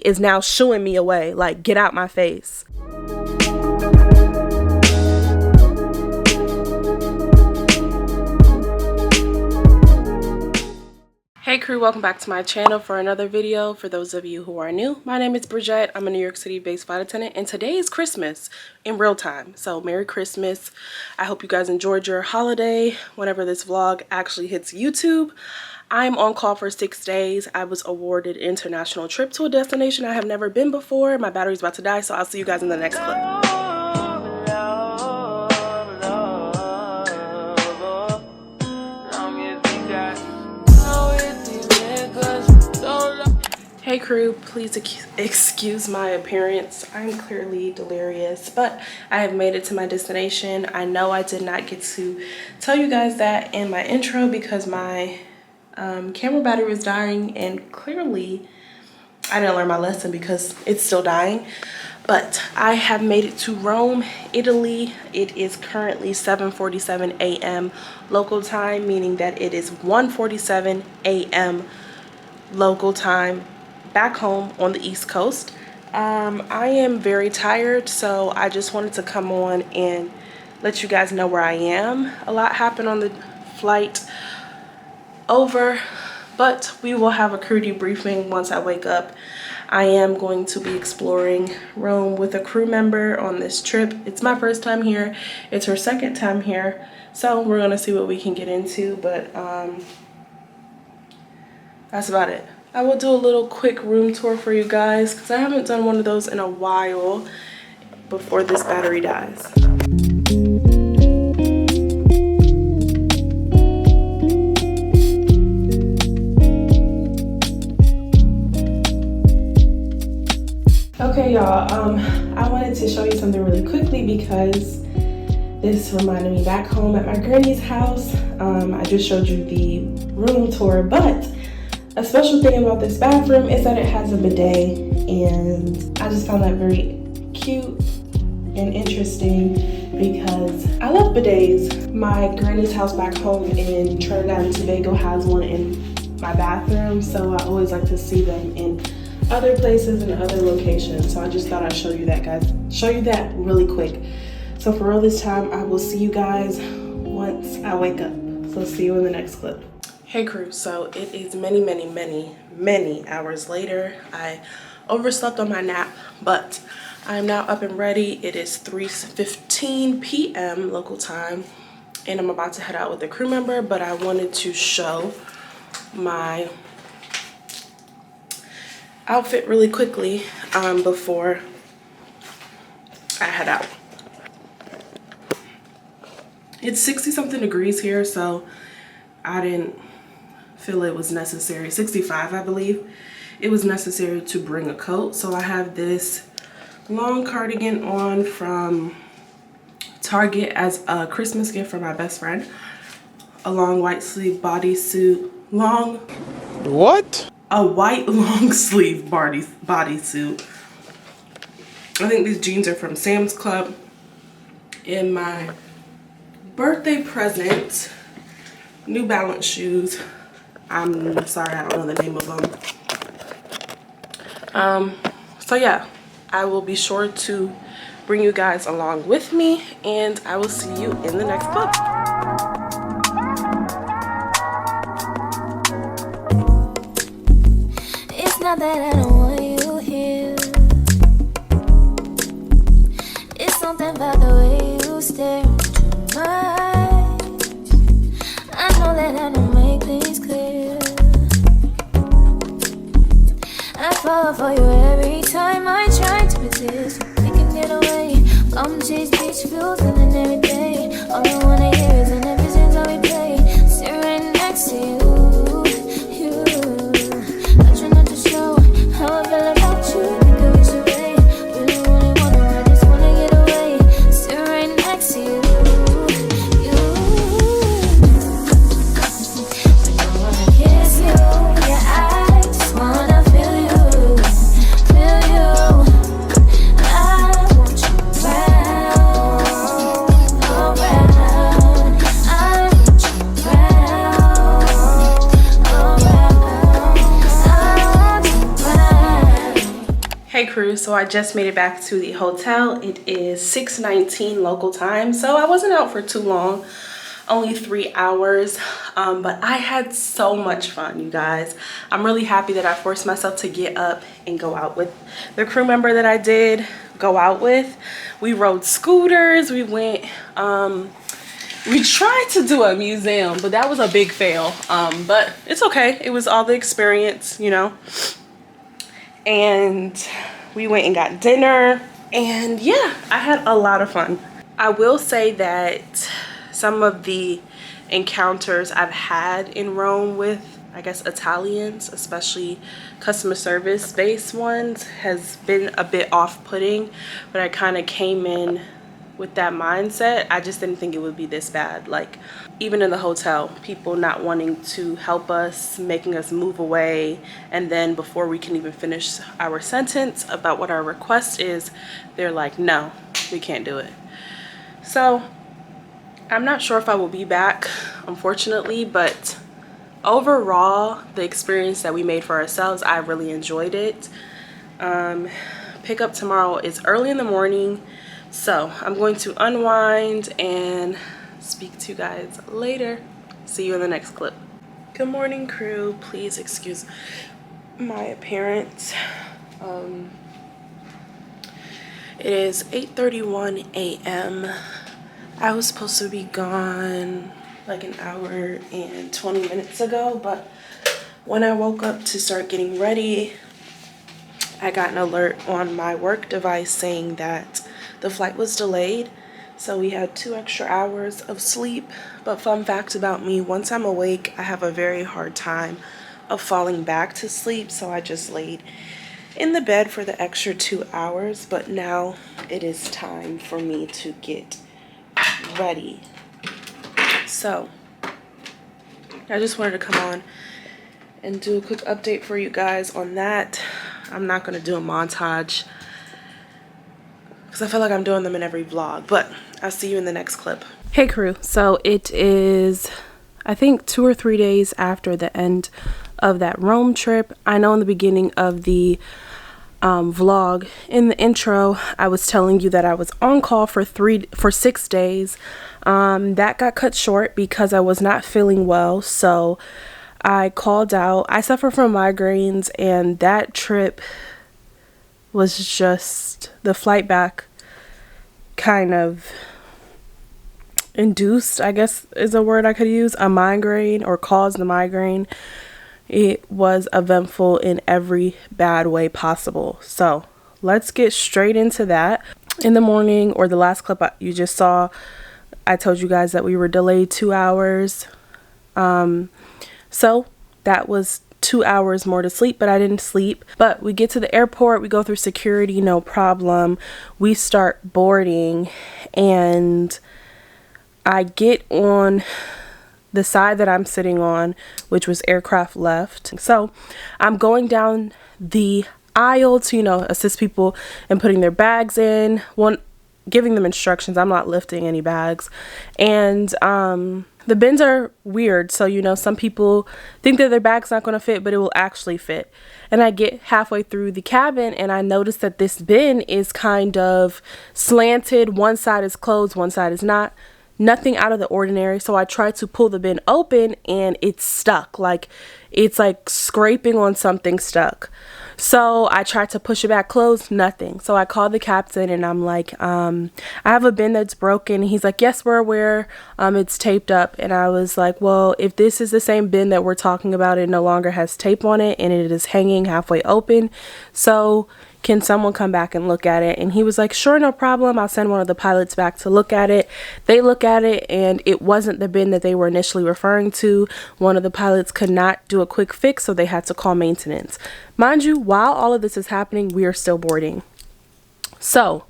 is now shooing me away. Like, get out my face. Hey crew, welcome back to my channel for another video. For those of you who are new, my name is Bridgette. I'm a New York City based flight attendant, and today is Christmas in real time. So Merry Christmas. I hope you guys enjoyed your holiday whenever this vlog actually hits YouTube. I'm on call for 6 days. I was awarded an international trip to a destination I have never been before. My battery's about to die, so I'll see you guys in the next clip. Hey crew, please excuse my appearance. I'm clearly delirious, but I have made it to my destination. I know I did not get to tell you guys that in my intro because my camera battery was dying, and clearly I didn't learn my lesson because it's still dying. But I have made it to Rome, Italy. It is currently 7:47 a.m. local time, meaning that it is 1:47 a.m. local time back home on the East Coast. I am very tired, so I just wanted to come on and let you guys know where I am. A lot happened on the flight over, but we will have a crew debriefing once I wake up. I am going to be exploring Rome with a crew member on this trip. It's my first time here. It's her second time here, so we're gonna see what we can get into, but that's about it. I will do a little quick room tour for you guys because I haven't done one of those in a while before this battery dies. Okay y'all, I wanted to show you something really quickly because this reminded me back home at my granny's house. I just showed you the room tour, but a special thing about this bathroom is that it has a bidet, and I just found that very cute and interesting because I love bidets. My granny's house back home in Trinidad and Tobago has one in my bathroom, so I always like to see them in other places and other locations. So I just thought I'd show you that, guys. Show you that really quick. So for real this time, I will see you guys once I wake up. So see you in the next clip. Hey crew, so it is many hours later. I overslept on my nap, but I'm now up and ready. It is 3:15 p.m. local time, and I'm about to head out with a crew member, but I wanted to show my outfit really quickly before I head out. It's 60 something degrees here, so I didn't feel it was necessary. 65, I believe. It was necessary to bring a coat. So I have this long cardigan on from Target as a Christmas gift for my best friend. A long white sleeve bodysuit. A white long sleeve bodysuit. I think these jeans are from Sam's Club. And my birthday present, New Balance shoes. I'm sorry, I don't know the name of them. So yeah, I will be sure to bring you guys along with me, and I will see you in the next clip. It's not that I don't want you here. It's something about the way you stare into my eyes. I know that I don't make things clear. I fall for you every time I try to resist. We can get away, come chase beach views and then every day. All I wanna hear is an everything that we play. Sit right next to you. I try not to show how I feel about you. Think I wish away. Really wanna, I just wanna get away. Sit right next to you. Hey crew, so I just made it back to the hotel. It is 6:19 local time, so I wasn't out for too long, only 3 hours, but I had so much fun, you guys. I'm really happy that I forced myself to get up and go out with the crew member that I did go out with. We rode scooters, we went, we tried to do a museum, but that was a big fail, but it's okay. It was all the experience, you know. And we went and got dinner, and yeah, I had a lot of fun. I will say that some of the encounters I've had in Rome with, I guess, Italians, especially customer service based ones, has been a bit off-putting, but I kind of came in with that mindset. I just didn't think it would be this bad. Like, even in the hotel, people not wanting to help us, making us move away, and then before we can even finish our sentence about what our request is, they're like, no, we can't do it. So I'm not sure if I will be back, unfortunately, but overall, the experience that we made for ourselves, I really enjoyed it. Pickup tomorrow is early in the morning, so I'm going to unwind and speak to you guys later. See you in the next clip. Good morning, crew. Please excuse my appearance. It is 8:31 a.m. I was supposed to be gone like an hour and 20 minutes ago, but when I woke up to start getting ready, I got an alert on my work device saying that the flight was delayed. So we had 2 extra hours of sleep. But fun fact about me, once I'm awake, I have a very hard time of falling back to sleep. So I just laid in the bed for the extra 2 hours. But now it is time for me to get ready. So I just wanted to come on and do a quick update for you guys on that. I'm not going to do a montage because I feel like I'm doing them in every vlog, but I'll see you in the next clip. Hey crew, so it is, I think, 2 or 3 days after the end of that Rome trip. I know in the beginning of the vlog, in the intro, I was telling you that I was on call for 6 days. That got cut short because I was not feeling well, so I called out. I suffer from migraines, and that trip was just, the flight back kind of induced, I guess is a word I could use, a migraine, or caused the migraine. It was eventful in every bad way possible. So let's get straight into that. In the morning, or the last clip you just saw, I told you guys that we were delayed 2 hours. So that was 2 hours more to sleep, but I didn't sleep. But we get to the airport, we go through security, no problem. We start boarding, and I get on the side that I'm sitting on, which was aircraft left. So I'm going down the aisle to, you know, assist people in putting their bags in, giving them instructions. I'm not lifting any bags. And the bins are weird. So, you know, some people think that their bag's not going to fit, but it will actually fit. And I get halfway through the cabin, and I notice that this bin is kind of slanted. One side is closed, one side is not. Nothing out of the ordinary. So I tried to pull the bin open, and it's stuck. Like, it's like scraping on something stuck. So I tried to push it back closed, nothing. So I called the captain, and I'm like, I have a bin that's broken. He's like, yes, we're aware. It's taped up. And I was like, well, if this is the same bin that we're talking about, it no longer has tape on it, and it is hanging halfway open. So can someone come back and look at it? And he was like, sure, no problem. I'll send one of the pilots back to look at it. They look at it, and it wasn't the bin that they were initially referring to. One of the pilots could not do a quick fix, so they had to call maintenance. Mind you, while all of this is happening, we are still boarding. So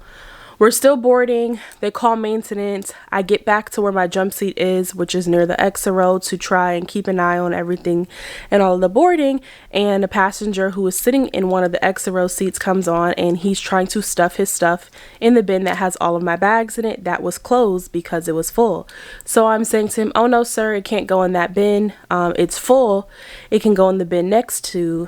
we're still boarding. They call maintenance. I get back to where my jump seat is, which is near the exit row, to try and keep an eye on everything and all of the boarding. And a passenger who is sitting in one of the exit row seats comes on, and he's trying to stuff his stuff in the bin that has all of my bags in it that was closed because it was full. So I'm saying to him, oh no, sir, it can't go in that bin. It's full. It can go in the bin next to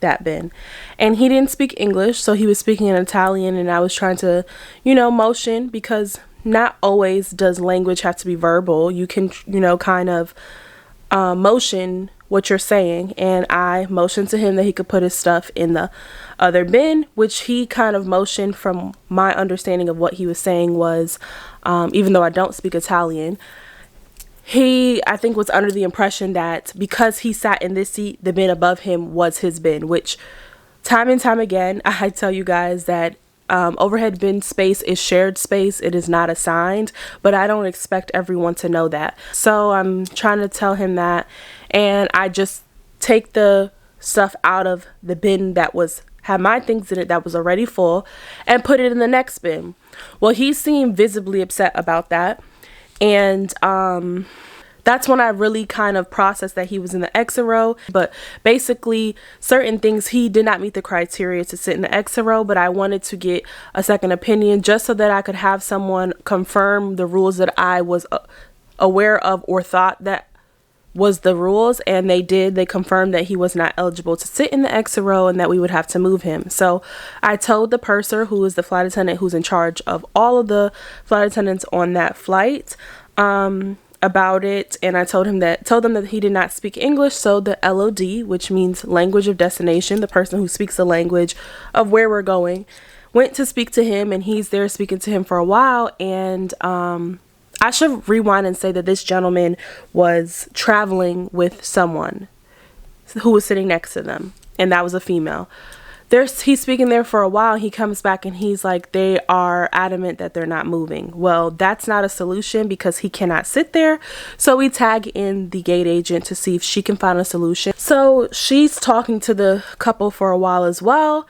that bin. And he didn't speak English, so he was speaking in Italian, and I was trying to, motion, because not always does language have to be verbal. You can, kind of motion what you're saying. And I motioned to him that he could put his stuff in the other bin, which he kind of motioned. From my understanding of what he was saying was, even though I don't speak Italian, he, I think, was under the impression that because he sat in this seat, the bin above him was his bin, which time and time again, I tell you guys that overhead bin space is shared space. It is not assigned, but I don't expect everyone to know that. So I'm trying to tell him that, and I just take the stuff out of the bin that had my things in it that was already full and put it in the next bin. Well, he seemed visibly upset about that. And that's when I really kind of processed that he was in the exit row. But basically, certain things, he did not meet the criteria to sit in the exit row. But I wanted to get a second opinion just so that I could have someone confirm the rules that I was aware of or thought that was the rules. And they did. They confirmed that he was not eligible to sit in the exit row and that we would have to move him. So I told the purser, who is the flight attendant who's in charge of all of the flight attendants on that flight, about it, and I told them that he did not speak English. So the LOD, which means language of destination, the person who speaks the language of where we're going, went to speak to him, and he's there speaking to him for a while. And I should rewind and say that this gentleman was traveling with someone who was sitting next to them, and that was a female. He's speaking there for a while. He comes back and he's like, they are adamant that they're not moving. Well, that's not a solution because he cannot sit there. So we tag in the gate agent to see if she can find a solution. So she's talking to the couple for a while as well.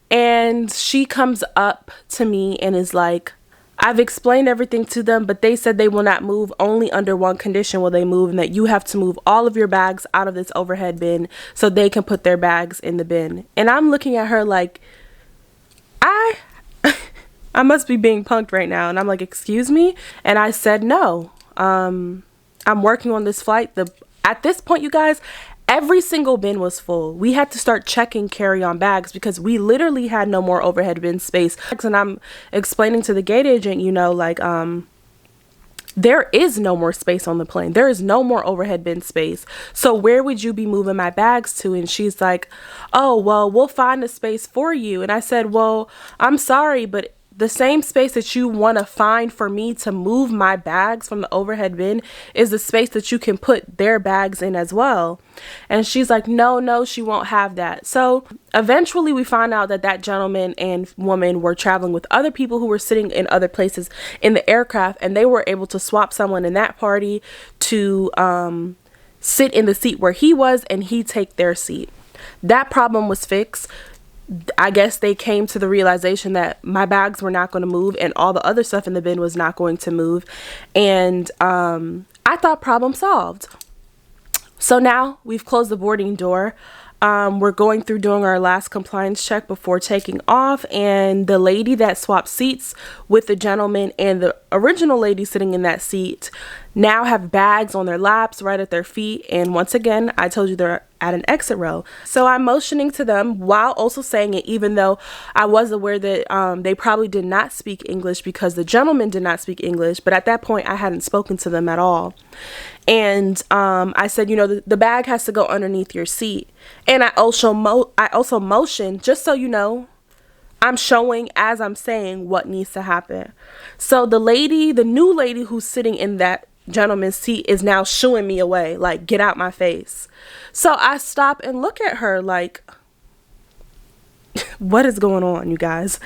And she comes up to me and is like, I've explained everything to them, but they said they will not move. Only under one condition will they move, and that you have to move all of your bags out of this overhead bin so they can put their bags in the bin. And I'm looking at her like, I must be being punked right now. And I'm like, excuse me? And I said, no, I'm working on this flight. At this point, you guys, every single bin was full. We had to start checking carry-on bags because we literally had no more overhead bin space. And I'm explaining to the gate agent, there is no more space on the plane. There is no more overhead bin space. So where would you be moving my bags to? And she's like, oh, well, we'll find a space for you. And I said, well, I'm sorry, but the same space that you want to find for me to move my bags from the overhead bin is the space that you can put their bags in as well. And she's like, no, she won't have that. So eventually we find out that gentleman and woman were traveling with other people who were sitting in other places in the aircraft, and they were able to swap someone in that party to sit in the seat where he was, and he take their seat. That problem was fixed. I guess they came to the realization that my bags were not going to move and all the other stuff in the bin was not going to move. And I thought problem solved. So now we've closed the boarding door. We're going through doing our last compliance check before taking off. And the lady that swapped seats with the gentleman and the original lady sitting in that seat now have bags on their laps right at their feet. And once again, I told you they're at an exit row. So I'm motioning to them while also saying it, even though I was aware that they probably did not speak English because the gentleman did not speak English. But at that point, I hadn't spoken to them at all. And I said, the bag has to go underneath your seat. And I also motioned, just so you know, I'm showing as I'm saying what needs to happen. So the new lady who's sitting in that gentleman's seat is now shooing me away, like, get out my face. So I stop and look at her like, what is going on, you guys?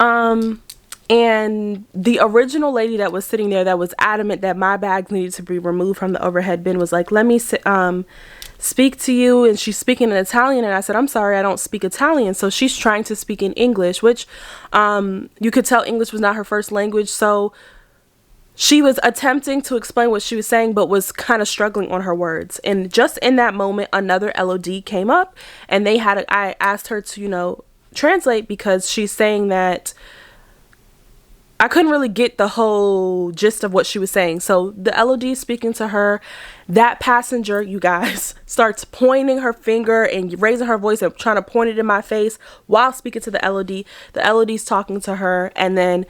And the original lady that was sitting there that was adamant that my bags needed to be removed from the overhead bin was like, let me speak to you. And she's speaking in Italian. And I said, I'm sorry, I don't speak Italian. So she's trying to speak in English, which you could tell English was not her first language. So she was attempting to explain what she was saying, but was kind of struggling on her words. And just in that moment, another LOD came up, and I asked her to, translate, because she's saying that I couldn't really get the whole gist of what she was saying. So the LOD speaking to her, that passenger, you guys, starts pointing her finger and raising her voice and trying to point it in my face while speaking to the LOD. The LOD's talking to her, and then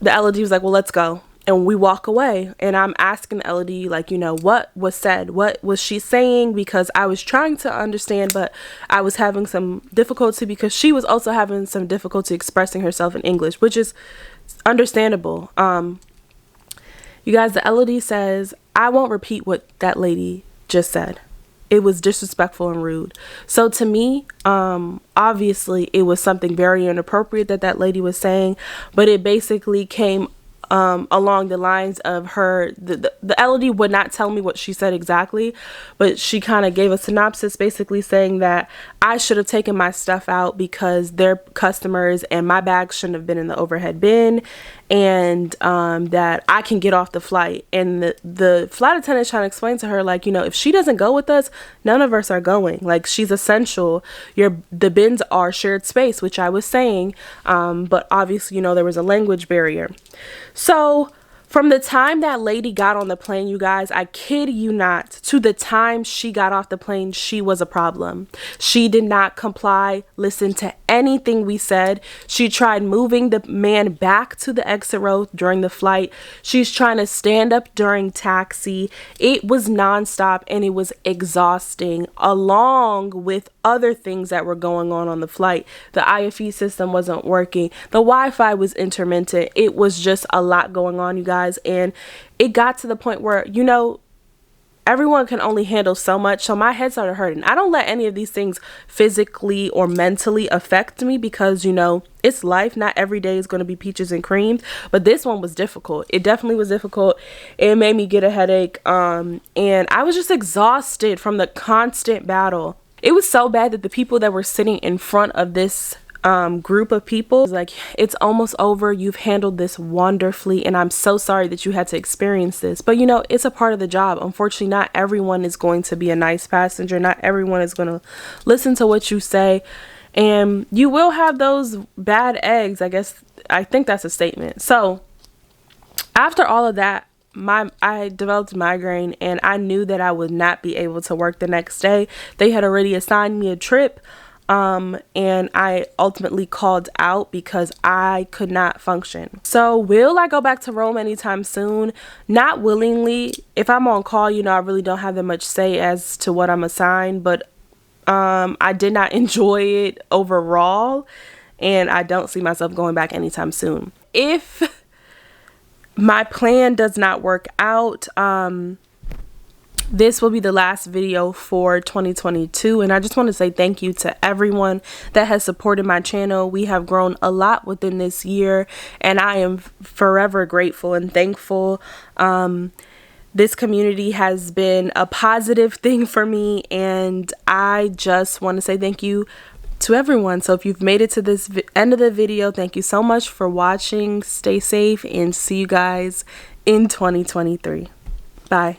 the LOD was like, well, let's go. And we walk away, and I'm asking the LOD, like, you know, what was said? What was she saying? Because I was trying to understand, but I was having some difficulty because she was also having some difficulty expressing herself in English, which is understandable. You guys, the LOD says, I won't repeat what that lady just said. It was disrespectful and rude. So to me, obviously it was something very inappropriate that lady was saying, but it basically came along the lines of her, the LOD would not tell me what she said exactly, but she kind of gave a synopsis basically saying that I should have taken my stuff out because they're customers and my bag shouldn't have been in the overhead bin, and that I can get off the flight. And the flight attendant trying to explain to her, like, you know, if she doesn't go with us, none of us are going. Like, she's essential. The bins are shared space, which I was saying, but obviously, you know, there was a language barrier. So from the time that lady got on the plane, you guys, I kid you not, to the time she got off the plane, she was a problem. She did not comply, listen to anything we said. She tried moving the man back to the exit row during the flight. She's trying to stand up during taxi. It was nonstop, and it was exhausting, along with other things that were going on the flight. The IFE system wasn't working. The Wi-Fi was intermittent. It was just a lot going on, you guys. And it got to the point where, you know, everyone can only handle so much. So my head started hurting. I don't let any of these things physically or mentally affect me because, you know, it's life. Not every day is going to be peaches and cream. But this one was difficult. It definitely was difficult. It made me get a headache. And I was just exhausted from the constant battle. It was so bad that the people that were sitting in front of this group of people was like, it's almost over. You've handled this wonderfully, and I'm so sorry that you had to experience this. But you know, it's a part of the job. Unfortunately, not everyone is going to be a nice passenger. Not everyone is going to listen to what you say, and you will have those bad eggs. I think that's a statement. So after all of that, I developed migraine, and I knew that I would not be able to work the next day. They had already assigned me a trip. And I ultimately called out because I could not function. So will I go back to Rome anytime soon? Not willingly. If I'm on call, you know, I really don't have that much say as to what I'm assigned, but I did not enjoy it overall, and I don't see myself going back anytime soon. If my plan does not work out, this will be the last video for 2022, and I just want to say thank you to everyone that has supported my channel. We have grown a lot within this year, and I am forever grateful and thankful. This community has been a positive thing for me, and I just want to say thank you to everyone. So if you've made it to this end of the video, thank you so much for watching. Stay safe, and see you guys in 2023. Bye.